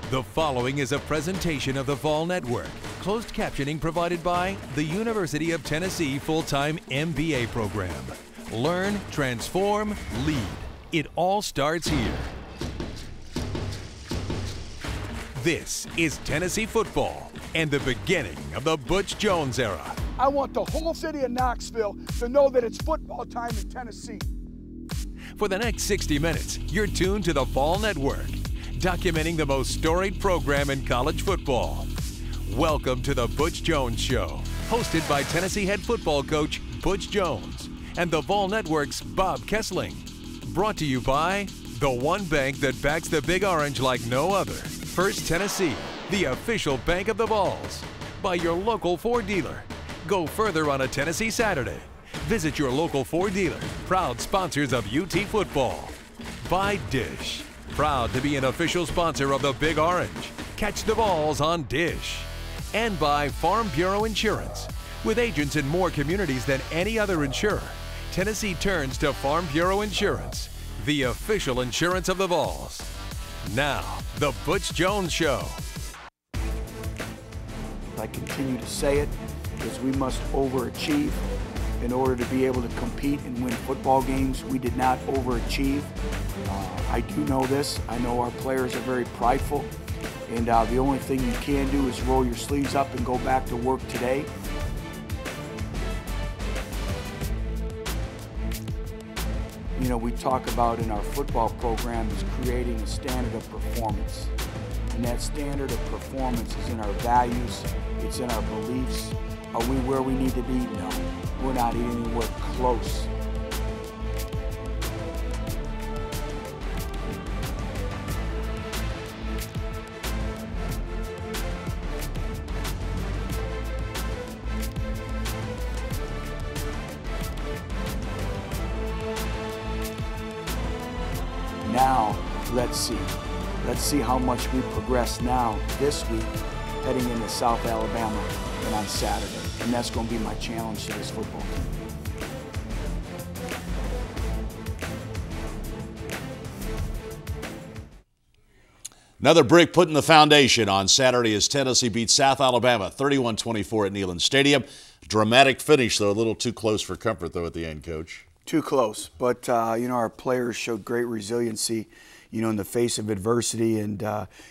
The following is a presentation of the Vol Network. Closed captioning provided by the University of Tennessee full-time MBA program. Learn, transform, lead. It all starts here. This is Tennessee football and the beginning of the Butch Jones era. I want the whole city of Knoxville to know that it's football time in Tennessee. For the next 60 minutes, you're tuned to the Vol Network, documenting the most storied program in college football. Welcome to the Butch Jones Show, hosted by Tennessee head football coach Butch Jones and the Vol Network's Bob Kessling. Brought to you by the one bank that backs the Big Orange like no other, First Tennessee, the official bank of the Vols. By your local Ford dealer. Go further on a Tennessee Saturday. Visit your local Ford dealer, proud sponsors of UT football. By Dish, proud to be an official sponsor of the Big Orange. Catch the Vols on Dish. And by Farm Bureau Insurance. With agents in more communities than any other insurer, Tennessee turns to Farm Bureau Insurance, the official insurance of the Vols. Now, the Butch Jones Show. I continue to say it because we must overachieve in order to be able to compete and win football games. We did not overachieve. I do know this. I know our players are very prideful, and the only thing you can do is roll your sleeves up and go back to work today. You know, we talk about in our football program is creating a standard of performance. And that standard of performance is in our values, it's in our beliefs. Are we where we need to be? No, we're not anywhere close. Now, let's see. Let's see how much we progress now this week, heading into South Alabama and on Saturday. And that's going to be my challenge to this football team. Another brick put in the foundation on Saturday as Tennessee beats South Alabama 31-24 at Neyland Stadium. Dramatic finish, though, a little too close for comfort, though, at the end, Coach. Too close, but you know, our players showed great resiliency, you know, in the face of adversity, and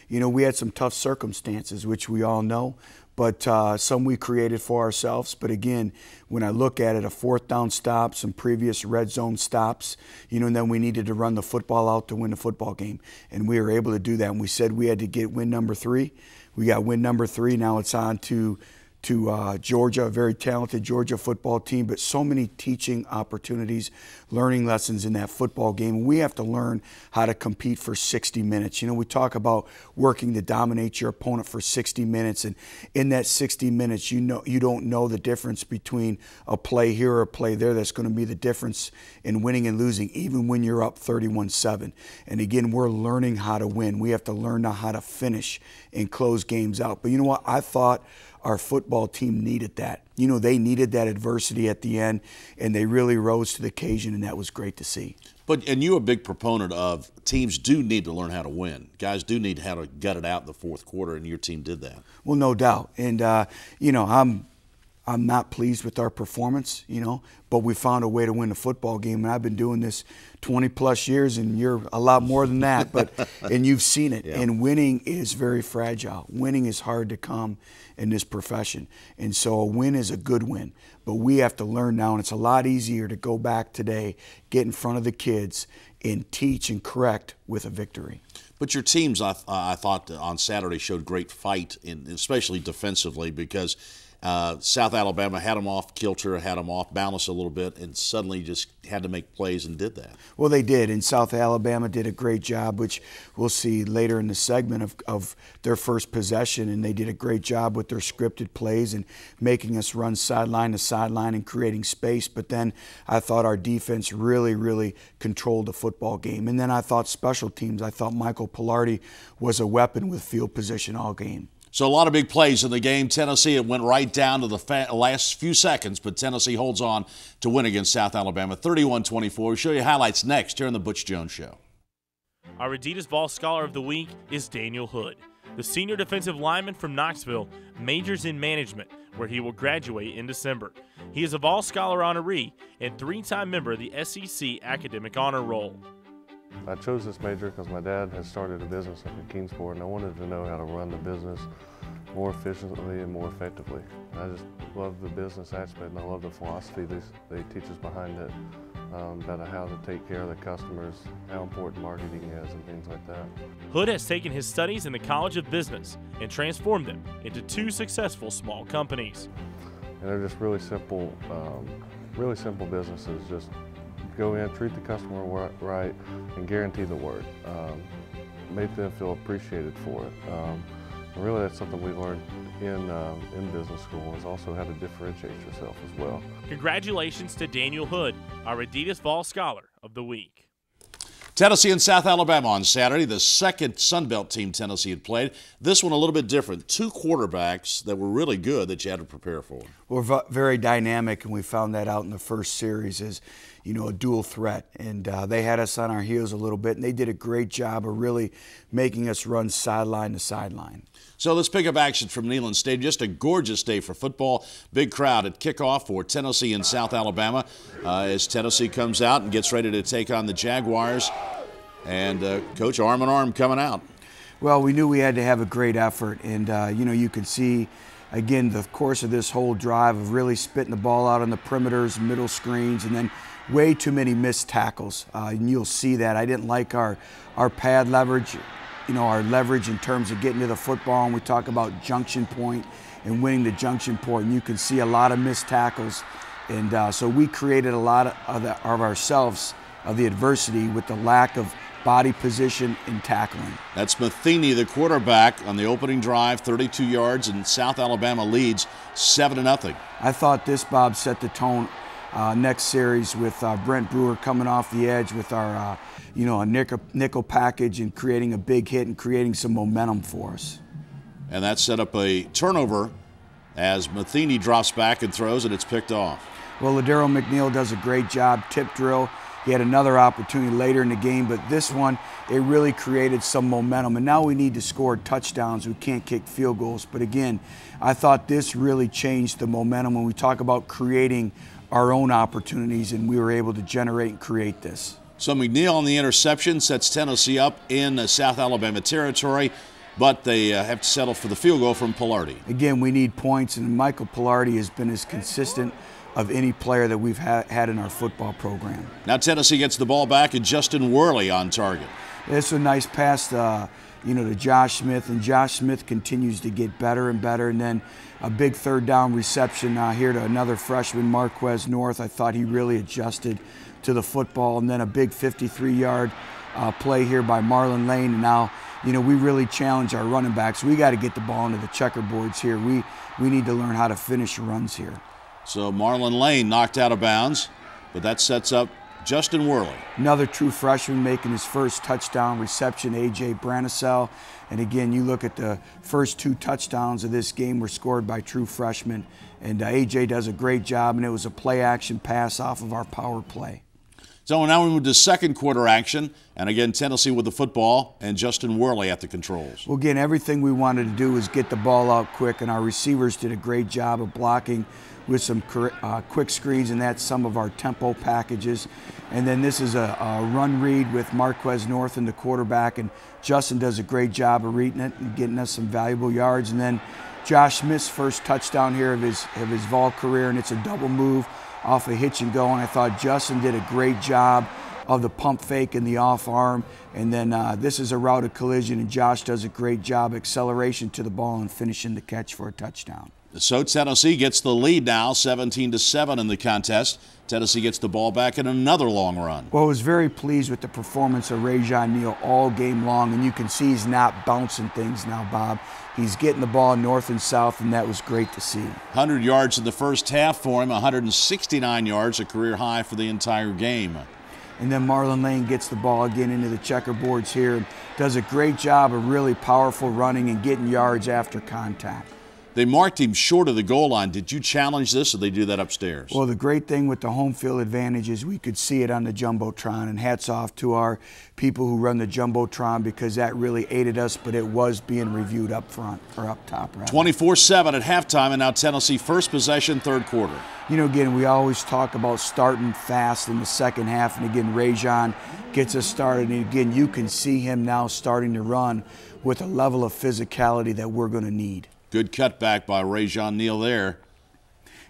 you know, we had some tough circumstances, which we all know, but some we created for ourselves. But again, when I look at it, a fourth down stop, some previous red zone stops, you know, and then we needed to run the football out to win the football game, and we were able to do that. And we said we had to get win number 3. We got win number 3. Now it's on to Georgia, a very talented Georgia football team, but so many teaching opportunities, learning lessons in that football game. We have to learn how to compete for 60 minutes. You know, we talk about working to dominate your opponent for 60 minutes, and in that 60 minutes, you don't know the difference between a play here or a play there that's going to be the difference in winning and losing, even when you're up 31-7. And again, we're learning how to win. We have to learn now how to finish and close games out. But you know what? I thought our football team needed that. You know, they needed that adversity at the end, and they really rose to the occasion, and that was great to see. And you're a big proponent of teams do need to learn how to win. Guys do need how to gut it out in the fourth quarter, and your team did that. Well, no doubt. And, you know, I'm not pleased with our performance, you know, but we found a way to win a football game. And I've been doing this 20-plus years, and you're a lot more than that. But and you've seen it. Yeah. And winning is very fragile. Winning is hard to come in this profession. And so a win is a good win. But we have to learn now, and it's a lot easier to go back today, get in front of the kids, and teach and correct with a victory. But your teams, I thought, on Saturday showed great fight, especially defensively, because South Alabama had them off kilter, had them off balance a little bit, and suddenly just had to make plays and did that. Well, they did, and South Alabama did a great job, which we'll see later in the segment of their first possession, and they did a great job with their scripted plays and making us run sideline to sideline and creating space. But then I thought our defense really, really controlled the football game. And then I thought special teams, I thought Michael Pilardi was a weapon with field position all game. So a lot of big plays in the game. Tennessee, it went right down to the last few seconds, but Tennessee holds on to win against South Alabama 31-24. We'll show you highlights next here on the Butch Jones Show. Our Adidas Vol Scholar of the Week is Daniel Hood. The senior defensive lineman from Knoxville majors in management, where he will graduate in December. He is a Vol Scholar honoree and 3-time member of the SEC Academic Honor Roll. I chose this major because my dad has started a business up in Kingsport, and I wanted to know how to run the business more efficiently and more effectively. I just love the business aspect, and I love the philosophy they teach us behind it, about how to take care of the customers, how important marketing is, and things like that. Hood has taken his studies in the College of Business and transformed them into 2 successful small companies. And they're just really simple businesses. Just go in, treat the customer right, and guarantee the work. Make them feel appreciated for it. And really, that's something we learned in business school, is also how to differentiate yourself as well. Congratulations to Daniel Hood, our Adidas Vol Scholar of the Week. Tennessee and South Alabama on Saturday, the second Sun Belt team Tennessee had played. This one a little bit different. 2 quarterbacks that were really good that you had to prepare for. We're very dynamic, and we found that out in the first series as, a dual threat. And they had us on our heels a little bit, and they did a great job of really making us run sideline to sideline. So let's pick up action from Neyland Stadium. Just a gorgeous day for football. Big crowd at kickoff for Tennessee and South Alabama as Tennessee comes out and gets ready to take on the Jaguars. And Coach, arm in arm coming out. Well, we knew we had to have a great effort, and you could see, again, the course of this whole drive of really spitting the ball out on the perimeters, middle screens, and then way too many missed tackles. And you'll see that. I didn't like our pad leverage, our leverage in terms of getting to the football, and we talk about junction point and winning the junction point, and you can see a lot of missed tackles. And so we created a lot of ourselves, of the adversity, with the lack of body position and tackling. That's Matheny, the quarterback, on the opening drive, 32 yards, and South Alabama leads 7-0. I thought this, Bob, set the tone next series with Brent Brewer coming off the edge with our, a nickel package and creating a big hit and creating some momentum for us. And that set up a turnover as Matheny drops back and throws, and it's picked off. Well, Ladero McNeil does a great job, tip drill. He had another opportunity later in the game, but this one, it really created some momentum. And now we need to score touchdowns. We can't kick field goals. But again, I thought this really changed the momentum when we talk about creating our own opportunities, and we were able to generate and create this. So McNeil on the interception sets Tennessee up in South Alabama territory, but they have to settle for the field goal from Pilardi. Again, we need points, and Michael Pilardi has been as consistent of any player that we've had in our football program. Now Tennessee gets the ball back, and Justin Worley on target. It's a nice pass to Josh Smith, and Josh Smith continues to get better and better. And then a big 3rd down reception here to another freshman, Marquez North. I thought he really adjusted to the football. And then a big 53-yard play here by Marlon Lane. And now, we really challenge our running backs. We got to get the ball into the checkerboards here. We need to learn how to finish runs here. So Marlon Lane knocked out of bounds, but that sets up Justin Worley. Another true freshman making his first touchdown reception, A.J. Branisell. And again, you look at the first 2 touchdowns of this game were scored by true freshmen. And A.J. does a great job, and it was a play-action pass off of our power play. So now we move to second quarter action, and again, Tennessee with the football and Justin Worley at the controls. Well, again, everything we wanted to do was get the ball out quick, and our receivers did a great job of blocking with some quick screens, and that's some of our tempo packages. And then this is a run read with Marquez North and the quarterback, and Justin does a great job of reading it and getting us some valuable yards. And then Josh Smith's first touchdown here of his Vol career, and it's a double move off a hitch and go. And I thought Justin did a great job of the pump fake and the off arm. And then this is a routed collision, and Josh does a great job, acceleration to the ball and finishing the catch for a touchdown. So Tennessee gets the lead now, 17-7 in the contest. Tennessee gets the ball back in another long run. Well, I was very pleased with the performance of Rajon Neal all game long, and you can see he's not bouncing things now, Bob. He's getting the ball north and south, and that was great to see. 100 yards in the first half for him, 169 yards, a career high for the entire game. And then Marlon Lane gets the ball again into the checkerboards here and does a great job of really powerful running and getting yards after contact. They marked him short of the goal line. Did you challenge this, or they do that upstairs? Well, the great thing with the home field advantage is we could see it on the Jumbotron, and hats off to our people who run the Jumbotron because that really aided us, but it was being reviewed up front, or up top, rather. 24-7 at halftime, and now Tennessee first possession, third quarter. You know, again, we always talk about starting fast in the second half, and again, Rajon gets us started, and again, you can see him now starting to run with a level of physicality that we're going to need. Good cutback by Rajon Neal there.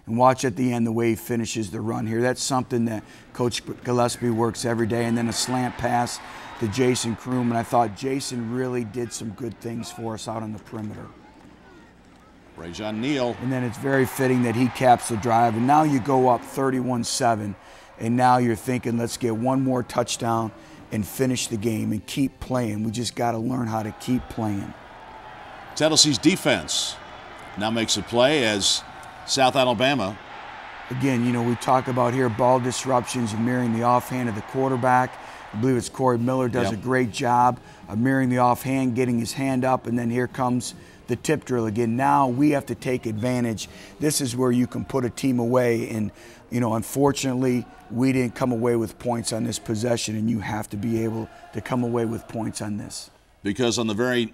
And watch at the end the way he finishes the run here. That's something that Coach Gillespie works every day. And then a slant pass to Jason Kroom, and I thought Jason really did some good things for us out on the perimeter. Rajon Neal. And then it's very fitting that he caps the drive. And now you go up 31-7, and now you're thinking, let's get one more touchdown and finish the game and keep playing. We just got to learn how to keep playing. Tennessee's defense now makes a play as South Alabama. Again, you know, we talk about here ball disruptions and mirroring the offhand of the quarterback. I believe it's Corey Miller does a great job of mirroring the offhand, getting his hand up, and then here comes the tip drill again. Now we have to take advantage. This is where you can put a team away, and you know, unfortunately, we didn't come away with points on this possession, and you have to be able to come away with points on this. Because on the very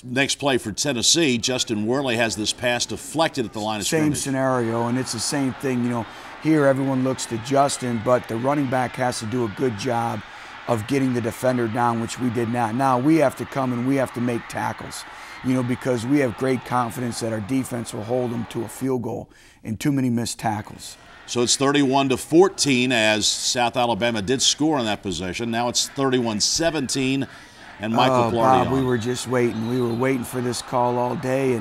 next play for Tennessee, Justin Worley has this pass deflected at the line of scrimmage. Same scenario, and it's the same thing. You know, here everyone looks to Justin, but the running back has to do a good job of getting the defender down, which we did not. Now we have to come and we have to make tackles, you know, because we have great confidence that our defense will hold them to a field goal and too many missed tackles. So it's 31-14 as South Alabama did score on that possession. Now it's 31-17. And Michael Bob, we were just waiting. We were waiting for this call all day,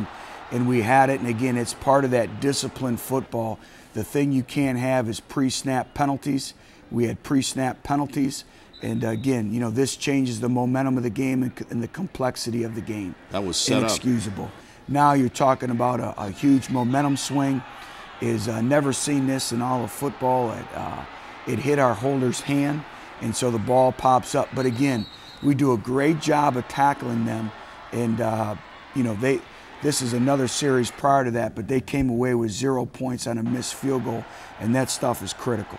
and we had it. And again, it's part of that disciplined football. The thing you can't have is pre-snap penalties. We had pre-snap penalties. And again, you know, this changes the momentum of the game and the complexity of the game. That was set up. Inexcusable. Now you're talking about a huge momentum swing. Never seen this in all of football. It hit our holder's hand, and so the ball pops up. But again, we do a great job of tackling them, and you know, this is another series prior to that, but they came away with 0 points on a missed field goal, and that stuff is critical.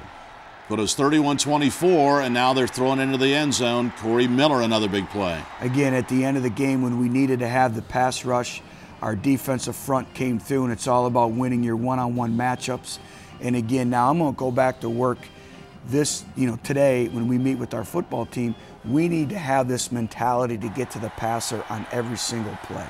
But it was 31-24, and now they're throwing into the end zone. Corey Miller, another big play. Again, at the end of the game, when we needed to have the pass rush, our defensive front came through, and it's all about winning your one-on-one matchups. And again, now I'm going to go back to work this, you know, today when we meet with our football team. We need to have this mentality to get to the passer on every single play.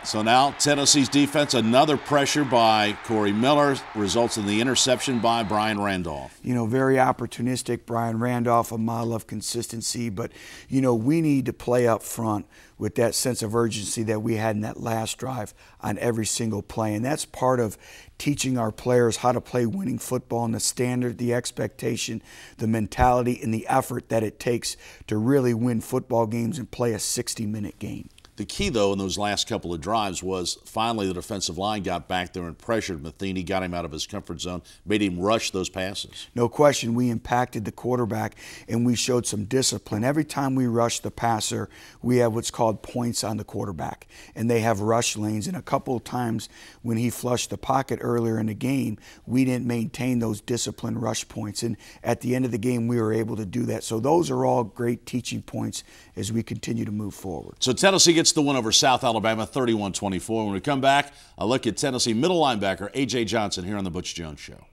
So now Tennessee's defense, another pressure by Corey Miller, results in the interception by Brian Randolph. You know, very opportunistic, Brian Randolph, a model of consistency. But, you know, we need to play up front with that sense of urgency that we had in that last drive on every single play. And that's part of teaching our players how to play winning football and the standard, the expectation, the mentality, and the effort that it takes to really win football games and play a 60-minute game. The key, though, in those last couple of drives was finally the defensive line got back there and pressured Matheny, got him out of his comfort zone, made him rush those passes. No question, we impacted the quarterback, and we showed some discipline. Every time we rush the passer, we have what's called points on the quarterback, and they have rush lanes. And a couple of times when he flushed the pocket earlier in the game, we didn't maintain those disciplined rush points. And at the end of the game, we were able to do that. So those are all great teaching points as we continue to move forward. So Tennessee gets the win over South Alabama, 31-24. When we come back, a look at Tennessee middle linebacker A.J. Johnson here on the Butch Jones Show.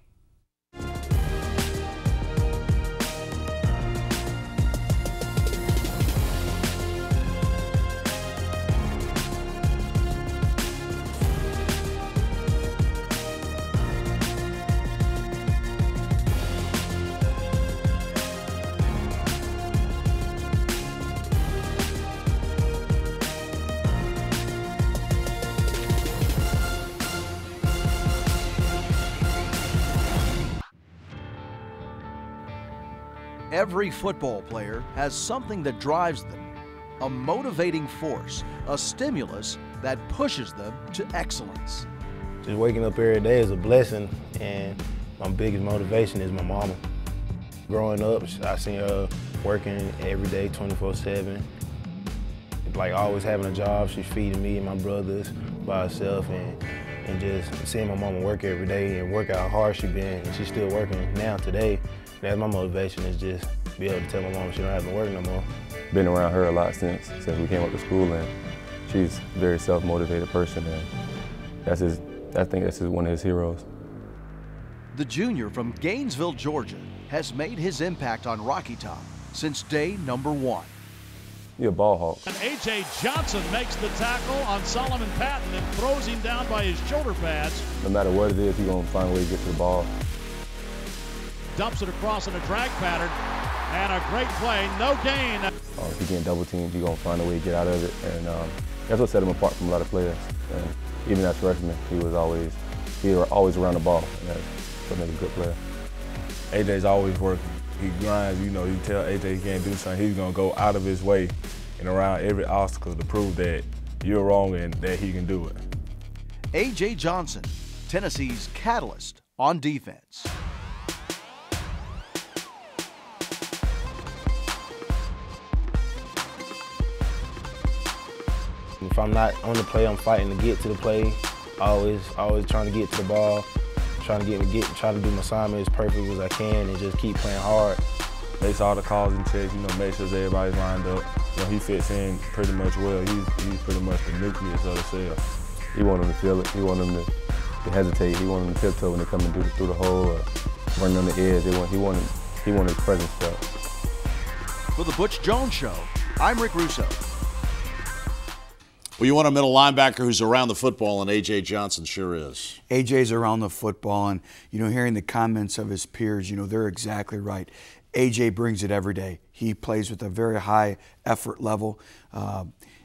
Every football player has something that drives them, a motivating force, a stimulus that pushes them to excellence. Just waking up every day is a blessing, and my biggest motivation is my mama. Growing up, I seen her working every day, 24/7. like always having a job. She's feeding me and my brothers by herself, and just seeing my mama work every day and work how hard she's been, and she's still working now today. That's my motivation, is just be able to tell my mama she don't have to work no more. Been around her a lot since we came up to school, and she's a very self-motivated person, and I think that's one of his heroes. The junior from Gainesville, Georgia, has made his impact on Rocky Top since day number 1. He's a ball hawk. And A.J. Johnson makes the tackle on Solomon Patton and throws him down by his shoulder pads. No matter what it is, he's going to find a way to get to the ball. Dumps it across in a drag pattern, and a great play, no gain. If he's getting double teamed, he's going to find a way to get out of it, and that's what set him apart from a lot of players. And even as freshman, he was always around the ball, and that's what made him a good player. AJ's always working. He grinds, you know, you tell AJ he can't do something, he's gonna go out of his way and around every obstacle to prove that you're wrong and that he can do it. A.J. Johnson, Tennessee's catalyst on defense. If I'm not on the play, I'm fighting to get to the play. Always trying to get to the ball, trying to do my assignment as perfect as I can, and just keep playing hard. Makes all the calls and checks, you know, make sure everybody's lined up. You know, he fits in pretty much well. He's pretty much the nucleus of the cell. He wanted them to feel it. He wanted them to hesitate. He wanted them to tiptoe when they come and through the hole or running on the edge. He wanted his presence felt. For the Butch Jones Show, I'm Rick Russo. Well, you want a middle linebacker who's around the football, and A.J. Johnson sure is. AJ's around the football, and, you know, hearing the comments of his peers, you know, they're exactly right. AJ brings it every day. He plays with a very high effort level.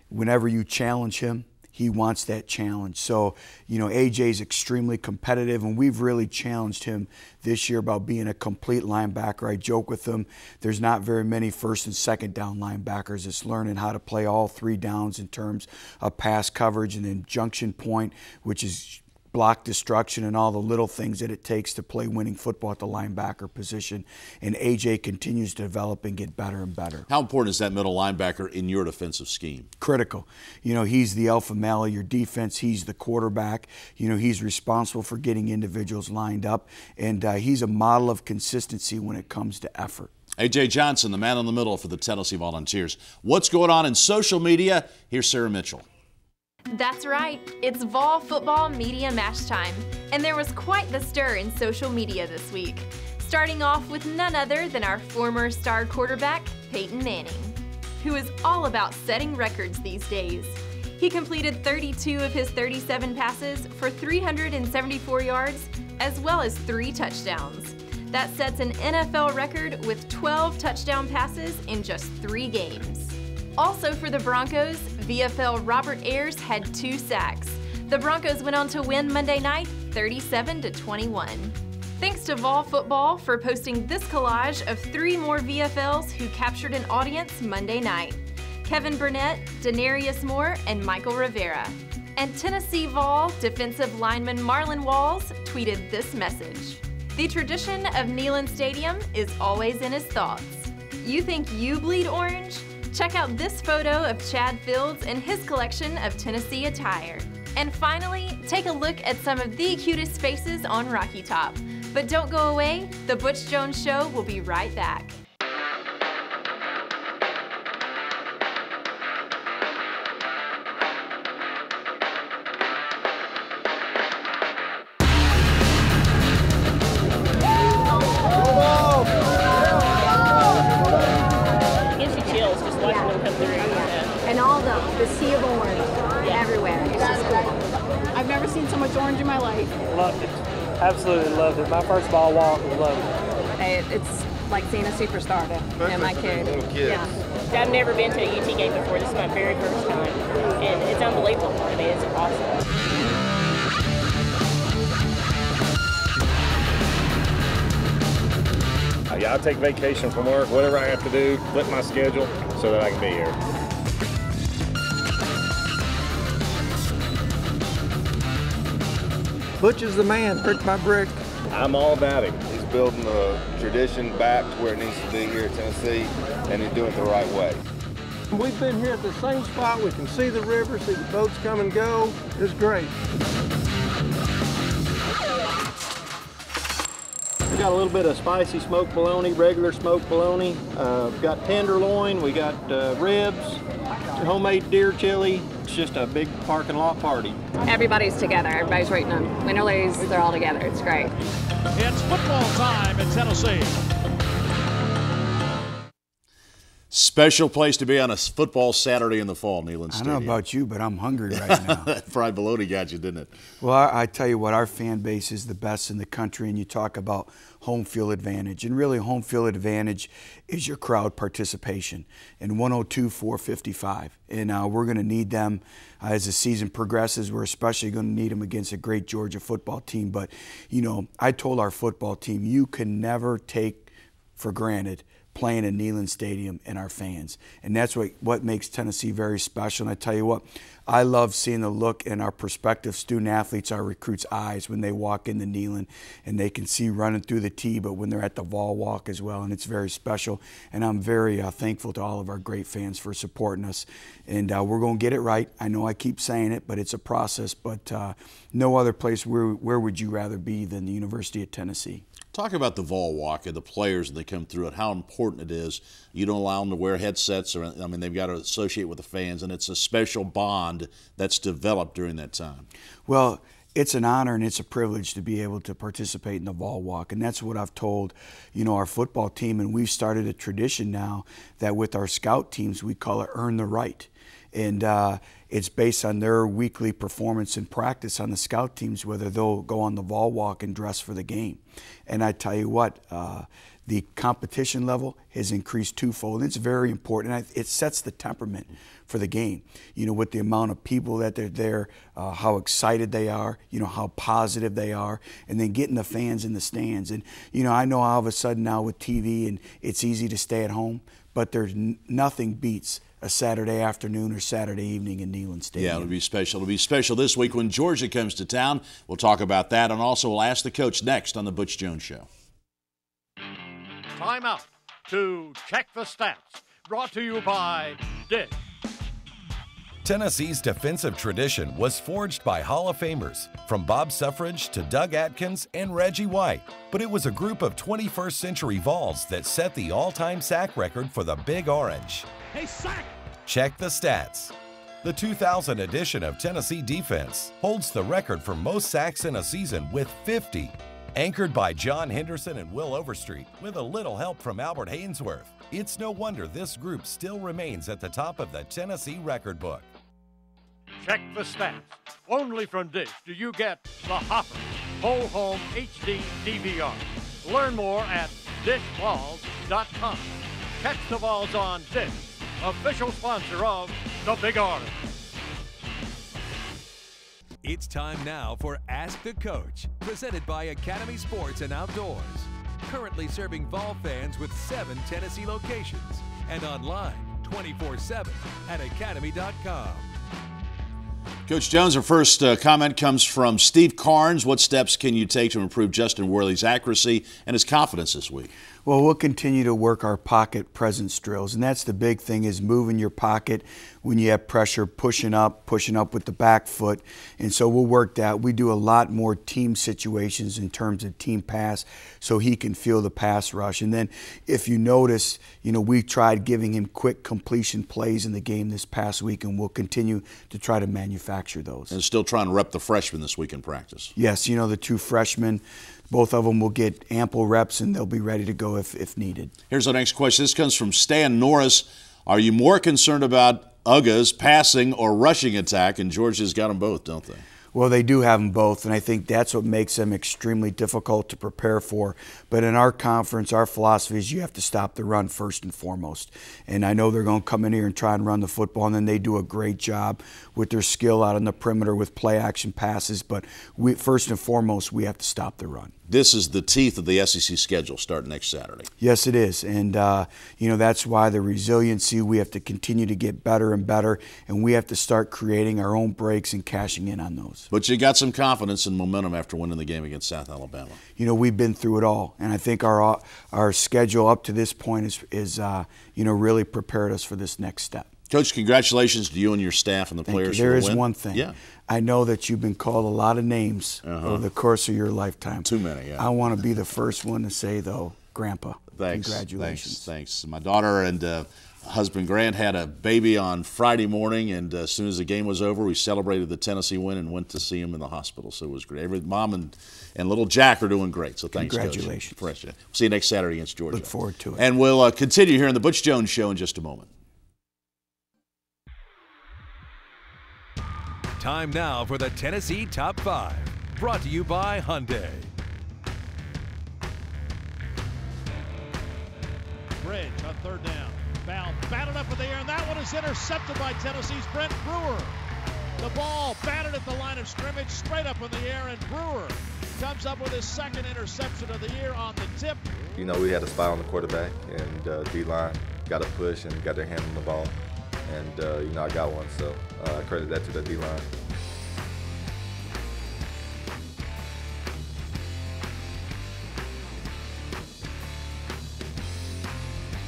Whenever you challenge him, he wants that challenge. So, you know, AJ's extremely competitive, and we've really challenged him this year about being a complete linebacker. I joke with him, there's not very many first and second down linebackers. It's learning how to play all 3 downs in terms of pass coverage and then junction point, which is block destruction and all the little things that it takes to play winning football at the linebacker position. And AJ continues to develop and get better and better. How important is that middle linebacker in your defensive scheme? Critical. You know, he's the alpha male of your defense. He's the quarterback. You know, he's responsible for getting individuals lined up. And he's a model of consistency when it comes to effort. A.J. Johnson, the man in the middle for the Tennessee Volunteers. What's going on in social media? Here's Sarah Mitchell. That's right, it's Vol football media match time, and there was quite the stir in social media this week. Starting off with none other than our former star quarterback, Peyton Manning, who is all about setting records these days. He completed 32 of his 37 passes for 374 yards, as well as 3 touchdowns. That sets an NFL record with 12 touchdown passes in just 3 games. Also for the Broncos, VFL Robert Ayers had 2 sacks. The Broncos went on to win Monday night, 37-21. Thanks to Vol Football for posting this collage of 3 more VFLs who captured an audience Monday night: Kevin Burnett, Denarius Moore, and Michael Rivera. And Tennessee Vol defensive lineman Marlon Walls tweeted this message: "The tradition of Neyland Stadium is always in his thoughts. You think you bleed orange? Check out this photo of Chad Fields and his collection of Tennessee attire." And finally, take a look at some of the cutest faces on Rocky Top. But don't go away, the Butch Jones Show will be right back. And all the sea of orange everywhere. It's just cool. I've never seen so much orange in my life. Loved it. Absolutely loved it. My first ball walk was loved it. It's like seeing a superstar to my kid. Yeah. I've never been to a UT game before. This is my very first time. And it's unbelievable. I mean, it's awesome. Yeah, I take vacation from work, whatever I have to do, flip my schedule so that I can be here. Butch is the man, brick by brick. I'm all about him. He's building the tradition back to where it needs to be here in Tennessee, and he's doing it the right way. We've been here at the same spot. We can see the river, see the boats come and go. It's great. We got a little bit of spicy smoked bologna, regular smoked bologna. We've got tenderloin, we got ribs, homemade deer chili. It's just a big parking lot party. Everybody's together. Everybody's rooting them. Win or lose, they're all together. It's great. It's football time in Tennessee. Special place to be on a football Saturday in the fall, Neyland Stadium. I don't know about you, but I'm hungry right now. That fried bologna got you, didn't it? Well, I tell you what, our fan base is the best in the country, and you talk about home field advantage. And really, home field advantage is your crowd participation. And 102-455. And we're going to need them as the season progresses. We're especially going to need them against a great Georgia football team. But, you know, I told our football team, you can never take for granted playing in Neyland Stadium and our fans. And that's what makes Tennessee very special. And I tell you what, I love seeing the look in our prospective student athletes, our recruits' eyes when they walk into Neyland and they can see running through the tee, but when they're at the Vol Walk as well, and it's very special. And I'm very thankful to all of our great fans for supporting us. And we're going to get it right. I know I keep saying it, but it's a process. But no other place where would you rather be than the University of Tennessee. Talk about the Vol Walk and the players that come through it, how important it is. You don't allow them to wear headsets, or I mean, they've got to associate with the fans, and it's a special bond that's developed during that time. Well, it's an honor and it's a privilege to be able to participate in the Vol Walk, and that's what I've told, you know, our football team, and we've started a tradition now that with our scout teams we call it Earn the Right. And it's based on their weekly performance and practice on the scout teams, whether they'll go on the Vol Walk and dress for the game. And I tell you what, the competition level has increased twofold. And it's very important. It sets the temperament for the game. You know, with the amount of people that they're there, how excited they are, you know, how positive they are, and then getting the fans in the stands. And, you know, I know all of a sudden now with TV and it's easy to stay at home, but there's nothing beats a Saturday afternoon or Saturday evening in Neyland Stadium. Yeah, it'll be special. It'll be special this week when Georgia comes to town. We'll talk about that, and also we'll ask the coach next on the Butch Jones Show. Time out to check the stats. Brought to you by Dish. Tennessee's defensive tradition was forged by Hall of Famers, from Bob Suffrage to Doug Atkins and Reggie White. But it was a group of 21st century Vols that set the all-time sack record for the Big Orange. Hey, sack! Check the stats. The 2000 edition of Tennessee Defense holds the record for most sacks in a season with 50. Anchored by John Henderson and Will Overstreet, with a little help from Albert Hainsworth, it's no wonder this group still remains at the top of the Tennessee record book. Check the stats. Only from Dish do you get the Hopper Whole Home HD DVR. Learn more at dishballs.com. Catch the Vols on Dish, official sponsor of the Big Orange. It's time now for Ask the Coach, presented by Academy Sports and Outdoors. Currently serving Vol fans with 7 Tennessee locations and online 24/7 at academy.com. Coach Jones, our first comment comes from Steve Carnes. What steps can you take to improve Justin Worley's accuracy and his confidence this week? Well, we'll continue to work our pocket presence drills, and that's the big thing, is moving your pocket when you have pressure, pushing up with the back foot, and so we'll work that. We do a lot more team situations in terms of team pass so he can feel the pass rush. And then if you notice, you know, we tried giving him quick completion plays in the game this past week, and we'll continue to try to manufacture those. And still trying to rep the freshmen this week in practice. Yes, you know, the 2 freshmen, both of them will get ample reps, and they'll be ready to go if needed. Here's our next question. This comes from Stan Norris. Are you more concerned about Uga's passing or rushing attack? And Georgia's got them both, don't they? Well, they do have them both, and I think that's what makes them extremely difficult to prepare for. But in our conference, our philosophy is you have to stop the run first and foremost. And I know they're going to come in here and try and run the football, and then they do a great job with their skill out on the perimeter with play-action passes. But first and foremost, we have to stop the run. This is the teeth of the SEC schedule starting next Saturday. Yes, it is. And, you know, that's why the resiliency, we have to continue to get better and better, and we have to start creating our own breaks and cashing in on those. But you got some confidence and momentum after winning the game against South Alabama. You know, we've been through it all, and I think our schedule up to this point is you know, really prepared us for this next step. Coach, congratulations to you and your staff and the players. There for the is win. one thing. Yeah. I know that you've been called a lot of names over the course of your lifetime. Too many, yeah. I want to be the first one to say, though, Grandpa, Thanks. congratulations. Thanks. My daughter and husband Grant had a baby on Friday morning, and as soon as the game was over, we celebrated the Tennessee win and went to see him in the hospital. So it was great. Mom and little Jack are doing great. So thanks, congratulations. Coach. We'll see you next Saturday against Georgia. Look forward to it. And we'll continue here on the Butch Jones Show in just a moment. Time now for the Tennessee Top 5, brought to you by Hyundai. Bridge on third down. Foul batted up in the air, and that one is intercepted by Tennessee's Brent Brewer. The ball batted at the line of scrimmage, straight up in the air, and Brewer comes up with his second interception of the year on the tip. You know, we had a spy on the quarterback, and D-line got a push and got their hand on the ball. And, you know, I got one, so I credit that to the D-line.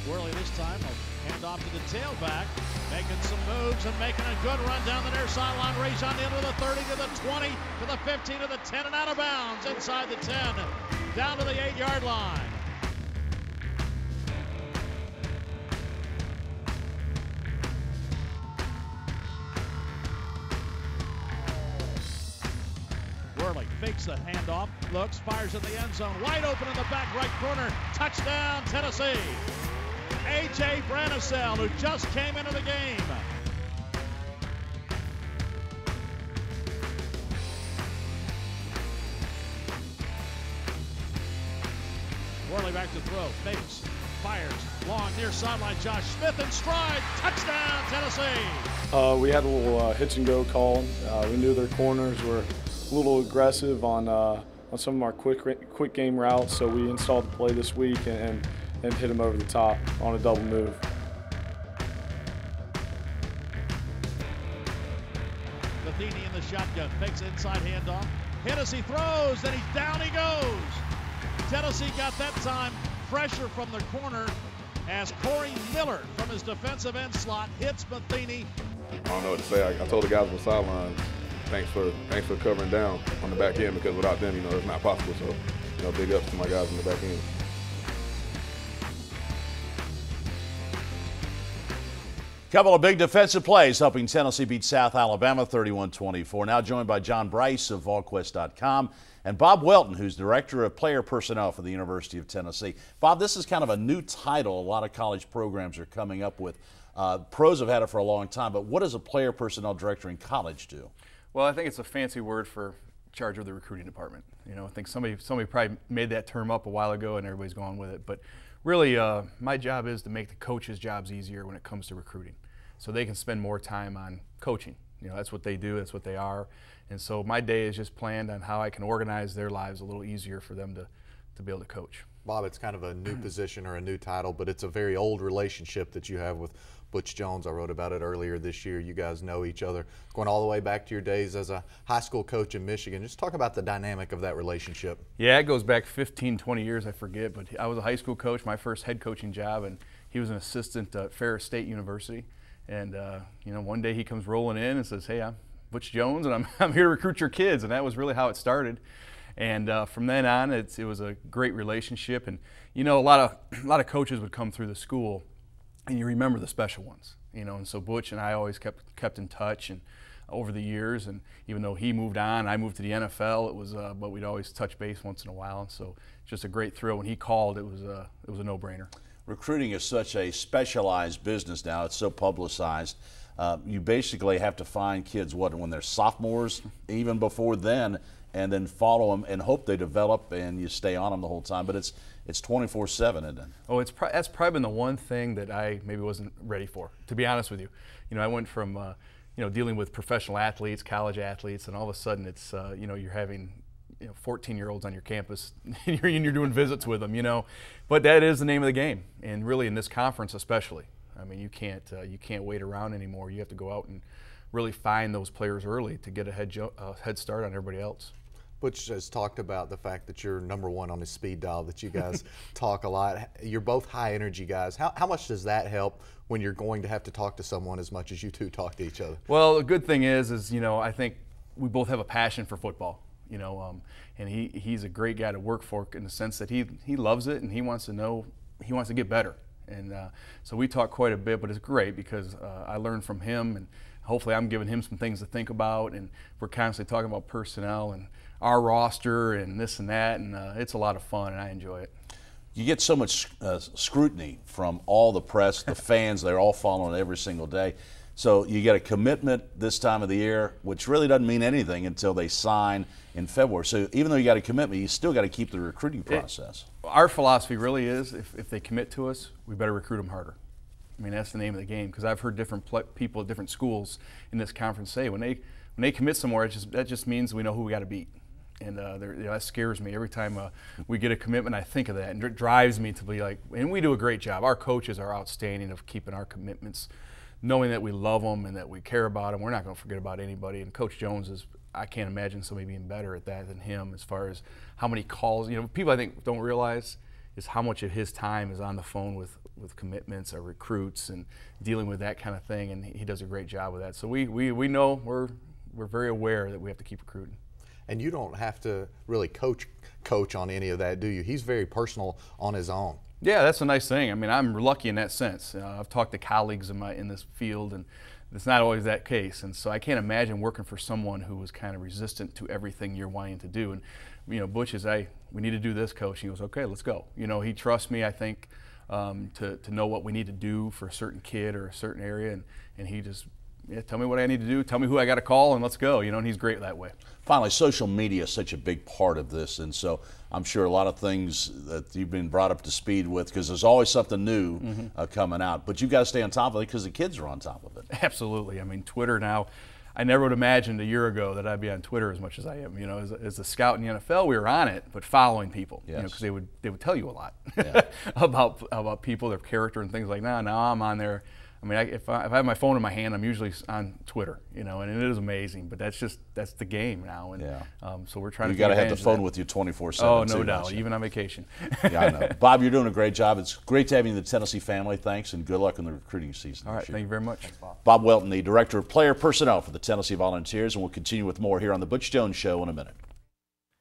Worley this time will hand off to the tailback, making some moves and making a good run down the near sideline. Race on into the 30 to the 20 to the 15 to the 10 and out of bounds inside the 10 down to the 8-yard line. Worley fakes the handoff, looks, fires in the end zone, wide open in the back right corner. Touchdown, Tennessee. A.J. Branisell, who just came into the game. Worley back to throw, fakes, fires, long near sideline. Josh Smith in stride, touchdown, Tennessee. We had a little hitch and go call. We knew their corners were a little aggressive on some of our quick game routes, so we installed the play this week and hit them over the top on a double move. Matheny in the shotgun, fakes inside handoff. Hennessy throws, then he's down, he goes. Tennessee got that time pressure from the corner as Corey Miller from his defensive end slot hits Matheny. I don't know what to say. I told the guys on the sideline, thanks for covering down on the back end, because without them, you know, it's not possible. So, you know, big ups to my guys on the back end. Couple of big defensive plays helping Tennessee beat South Alabama 31-24. Now joined by John Bryce of VolQuest.com and Bob Welton, who's Director of Player Personnel for the University of Tennessee. Bob, this is kind of a new title a lot of college programs are coming up with. Pros have had it for a long time, but what does a Player Personnel Director in college do? Well, I think it's a fancy word for charge of the recruiting department. You know, I think somebody probably made that term up a while ago and everybody's going with it. But really, my job is to make the coaches' jobs easier when it comes to recruiting, so they can spend more time on coaching. You know, that's what they do, that's what they are. And so my day is just planned on how I can organize their lives a little easier for them to be able to coach. Bob, it's kind of a new position or a new title, but it's a very old relationship that you have with Butch Jones. I wrote about it earlier this year. You guys know each other going all the way back to your days as a high school coach in Michigan. Just talk about the dynamic of that relationship. Yeah, it goes back 15, 20 years, I forget, but I was a high school coach, my first head coaching job, and he was an assistant at Ferris State University. And you know, one day he comes rolling in and says, "Hey, I'm Butch Jones, and I'm here to recruit your kids," and that was really how it started. And from then on, it was a great relationship. And you know, a lot of coaches would come through the school, and you remember the special ones, you know. And so Butch and I always kept in touch, and over the years. And even though he moved on, I moved to the NFL. It was, but we'd always touch base once in a while. And so just a great thrill when he called. It was a no-brainer. Recruiting is such a specialized business now. It's so publicized. You basically have to find kids when they're sophomores, even before then, and then follow them and hope they develop, and you stay on them the whole time. But it's 24/7, isn't it? Oh, that's probably been the one thing that I maybe wasn't ready for, to be honest with you. You know, I went from you know, dealing with professional athletes, college athletes, and all of a sudden it's you know, you're having 14-year-olds on your campus and you're doing visits with them, you know. But that is the name of the game, and really in this conference especially. I mean, you can't wait around anymore. You have to go out and really find those players early to get a head start on everybody else. Butch has talked about the fact that you're #1 on his speed dial, that you guys talk a lot. You're both high energy guys. How much does that help when you're going to have to talk to someone as much as you two talk to each other? Well, the good thing is you know, I think we both have a passion for football, you know, and he's a great guy to work for in the sense that he loves it and he wants to get better. And so we talk quite a bit, but it's great because I learn from him, and hopefully I'm giving him some things to think about, and we're constantly talking about personnel and our roster and this and that, and it's a lot of fun, and I enjoy it. You get so much scrutiny from all the press, the fans, they're all following every single day. So you get a commitment this time of the year, which really doesn't mean anything until they sign in February. So even though you got a commitment, you still got to keep the recruiting process. Our philosophy really is if they commit to us, we better recruit them harder. I mean, that's the name of the game, because I've heard different people at different schools in this conference say when they commit somewhere, that just means we know who we got to beat. And you know, that scares me every time we get a commitment. I think of that, and it drives me to be like, and we do a great job. Our coaches are outstanding of keeping our commitments, knowing that we love them and that we care about them. We're not going to forget about anybody. And Coach Jones is, I can't imagine somebody being better at that than him, as far as how many calls. You know, people I think don't realize is how much of his time is on the phone with commitments or recruits and dealing with that kind of thing, and he does a great job with that. So we know we're very aware that we have to keep recruiting. And you don't have to really coach on any of that, do you? He's very personal on his own. Yeah, that's a nice thing. I mean, I'm lucky in that sense. I've talked to colleagues in this field, and it's not always that case. And so I can't imagine working for someone who was kind of resistant to everything you're wanting to do. And you know, Butch is, we need to do this, coach. He goes, okay, let's go. You know, he trusts me, I think, to know what we need to do for a certain kid or a certain area, and he just, tell me what I need to do, tell me who I got to call, and let's go. You know, and he's great that way. Finally, social media is such a big part of this, and so I'm sure a lot of things that you've been brought up to speed with, because there's always something new coming out. But you've got to stay on top of it because the kids are on top of it. Absolutely. I mean, Twitter now, I never would have imagined a year ago that I'd be on Twitter as much as I am. You know, as a scout in the NFL, we were on it, but following people, yes. You know, because they would tell you a lot yeah. about people, their character, and things like that. Now I'm on there. I mean, if I have my phone in my hand, I'm usually on Twitter, you know, and it is amazing. But that's the game now, and yeah. So we're trying to. You got to have the phone with you 24/7. Oh, no doubt, even on vacation. Yeah, I know. Bob, you're doing a great job. It's great to have you in the Tennessee family. Thanks, and good luck in the recruiting season. All right, thank you very much. Thanks, Bob Welton, the Director of Player Personnel for the Tennessee Volunteers, and we'll continue with more here on the Butch Jones Show in a minute.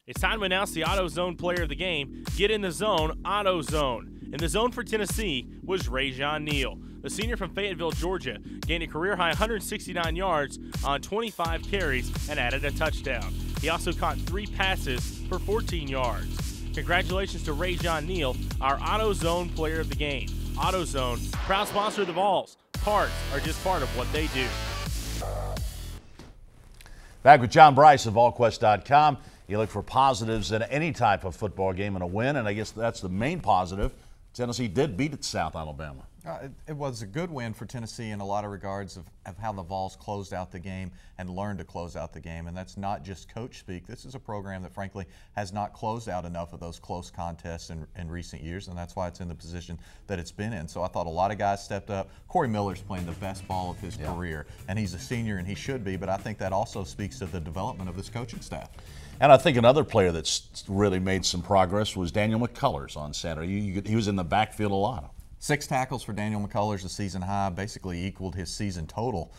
It's time to announce the AutoZone player of the game. Get in the zone, AutoZone. In the zone for Tennessee was Rajon Neal. The senior from Fayetteville, Georgia, gained a career-high 169 yards on 25 carries and added a touchdown. He also caught 3 passes for 14 yards. Congratulations to Rajon Neal, our AutoZone player of the game. AutoZone, proud sponsor of the Vols. Parts are just part of what they do. Back with John Bryce of VolQuest.com. You look for positives in any type of football game and a win, and I guess that's the main positive. Tennessee did beat South Alabama. It was a good win for Tennessee in a lot of regards of how the Vols closed out the game and learned to close out the game. And that's not just coach speak. This is a program that, frankly, has not closed out enough of those close contests in recent years, and that's why it's in the position that it's been in. So I thought a lot of guys stepped up. Corey Miller's playing the best ball of his career, and he's a senior, and he should be, but I think that also speaks to the development of this coaching staff. And I think another player that's really made some progress was Daniel McCullers on Saturday. He was in the backfield a lot. 6 tackles for Daniel McCullers, the season high, basically equaled his season total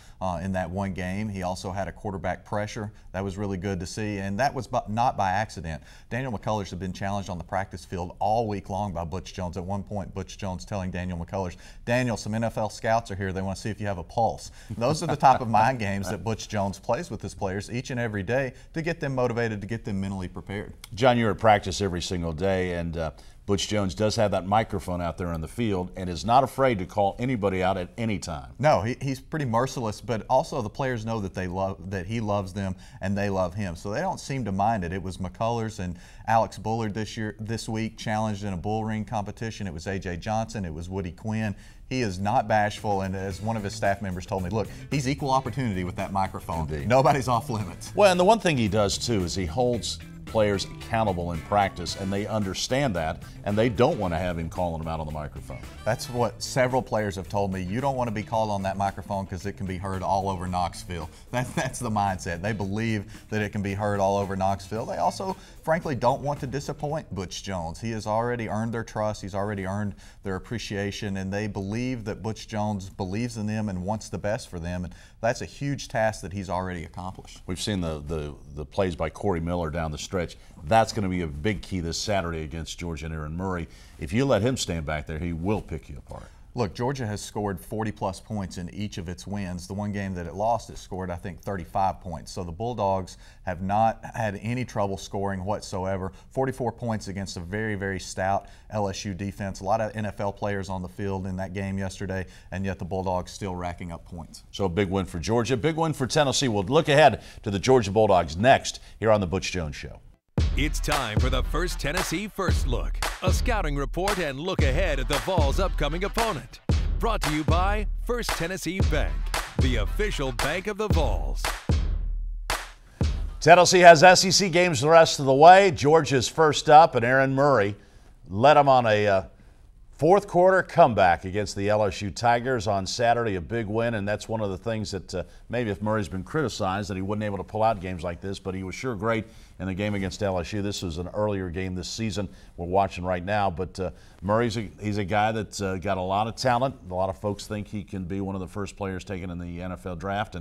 in that one game. He also had a quarterback pressure. That was really good to see, and that was not by accident. Daniel McCullers had been challenged on the practice field all week long by Butch Jones. At one point, Butch Jones telling Daniel McCullers, Daniel, some NFL scouts are here. They want to see if you have a pulse. Those are the type of mind games that Butch Jones plays with his players each and every day to get them motivated, to get them mentally prepared. John, you're at practice every single day, and Butch Jones does have that microphone out there on the field and is not afraid to call anybody out at any time. No, he's pretty merciless, but also the players know that he loves them and they love him, so they don't seem to mind it. It was McCullers and Alex Bullard this week challenged in a bull ring competition. It was A.J. Johnson. It was Woody Quinn. He is not bashful, and as one of his staff members told me, look, he's equal opportunity with that microphone. Indeed. Nobody's off limits. Well, and the one thing he does too is he holds players accountable in practice, and they understand that, and they don't want to have him calling them out on the microphone. That's what several players have told me. You don't want to be called on that microphone because it can be heard all over Knoxville. That's the mindset. They believe that it can be heard all over Knoxville. They also, frankly, don't want to disappoint Butch Jones. He has already earned their trust. He's already earned their appreciation, and they believe that Butch Jones believes in them and wants the best for them. And that's a huge task that he's already accomplished. We've seen the plays by Corey Miller down the stretch. That's going to be a big key this Saturday against Georgia and Aaron Murray. If you let him stand back there, he will pick you apart. Look, Georgia has scored 40-plus points in each of its wins. The one game that it lost, it scored, I think, 35 points. So the Bulldogs have not had any trouble scoring whatsoever. 44 points against a very, very stout LSU defense. A lot of NFL players on the field in that game yesterday, and yet the Bulldogs still racking up points. So a big win for Georgia, big win for Tennessee. We'll look ahead to the Georgia Bulldogs next here on The Butch Jones Show. It's time for the First Tennessee First Look, a scouting report and look ahead at the Vols' upcoming opponent. Brought to you by First Tennessee Bank, the official bank of the Vols. Tennessee has SEC games the rest of the way. Georgia's first up, and Aaron Murray led them on a fourth quarter comeback against the LSU Tigers on Saturday, a big win, and that's one of the things that maybe if Murray's been criticized that he wasn't able to pull out games like this, but he was sure great in the game against LSU. This was an earlier game this season we're watching right now, but Murray's he's a guy that's got a lot of talent. A lot of folks think he can be one of the first players taken in the NFL draft,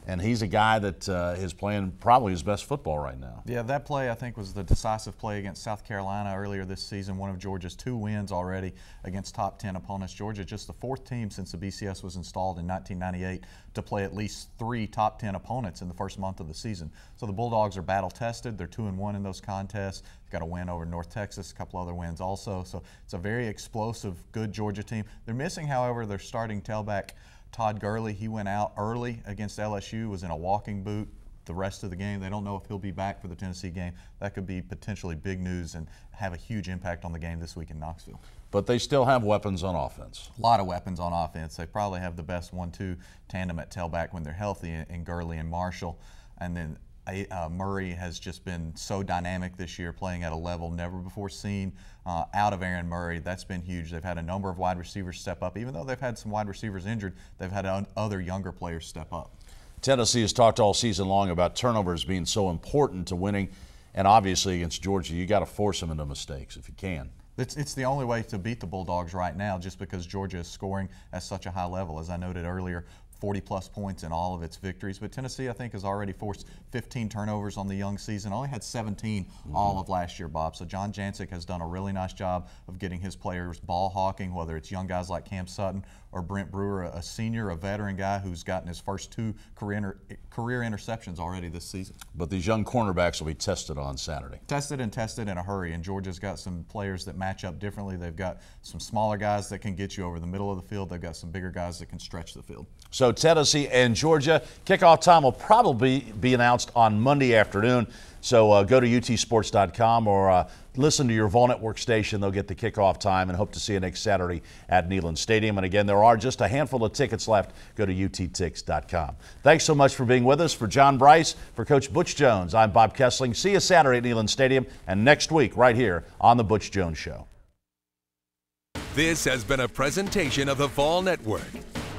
and he's a guy that is playing probably his best football right now. Yeah, that play I think was the decisive play against South Carolina earlier this season, one of Georgia's 2 wins already against top 10 opponents. Georgia just the 4th team since the BCS was installed in 1998 to play at least 3 top 10 opponents in the first month of the season. So the Bulldogs are battle tested. They're 2-1 in those contests. They've got a win over North Texas, a couple other wins also. So it's a very explosive, good Georgia team. They're missing, however, their starting tailback Todd Gurley. He went out early against LSU, was in a walking boot the rest of the game. They don't know if he'll be back for the Tennessee game. That could be potentially big news and have a huge impact on the game this week in Knoxville. But they still have weapons on offense. A lot of weapons on offense. They probably have the best 1-2 tandem at tailback when they're healthy in Gurley and Marshall. And then Murray has just been so dynamic this year, playing at a level never before seen out of Aaron Murray. That's been huge. They've had a number of wide receivers step up. Even though they've had some wide receivers injured, they've had other younger players step up. Tennessee has talked all season long about turnovers being so important to winning, and obviously against Georgia, you got to force them into mistakes if you can. It's the only way to beat the Bulldogs right now, just because Georgia is scoring at such a high level. As I noted earlier, 40-plus points in all of its victories. But Tennessee, I think, has already forced 15 turnovers on the young season. Only had 17 all of last year, Bob. So John Jancic has done a really nice job of getting his players ball hawking, whether it's young guys like Cam Sutton or Brent Brewer, a senior, a veteran guy who's gotten his first 2 career interceptions already this season. But these young cornerbacks will be tested on Saturday. Tested and tested in a hurry, and Georgia's got some players that match up differently. They've got some smaller guys that can get you over the middle of the field. They've got some bigger guys that can stretch the field. So Tennessee and Georgia, kickoff time will probably be announced on Monday afternoon. So go to utsports.com or listen to your Vol Network station. They'll get the kickoff time, and hope to see you next Saturday at Neyland Stadium. And again, there are just a handful of tickets left. Go to uttix.com. Thanks so much for being with us. For John Bryce, for Coach Butch Jones, I'm Bob Kessling. See you Saturday at Neyland Stadium and next week right here on The Butch Jones Show. This has been a presentation of the Vol Network,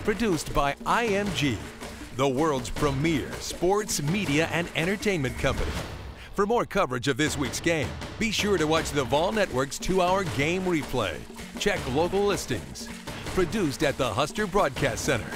produced by IMG, the world's premier sports, media, and entertainment company. For more coverage of this week's game, be sure to watch the Vol Network's 2-hour game replay. Check local listings. Produced at the Huster Broadcast Center.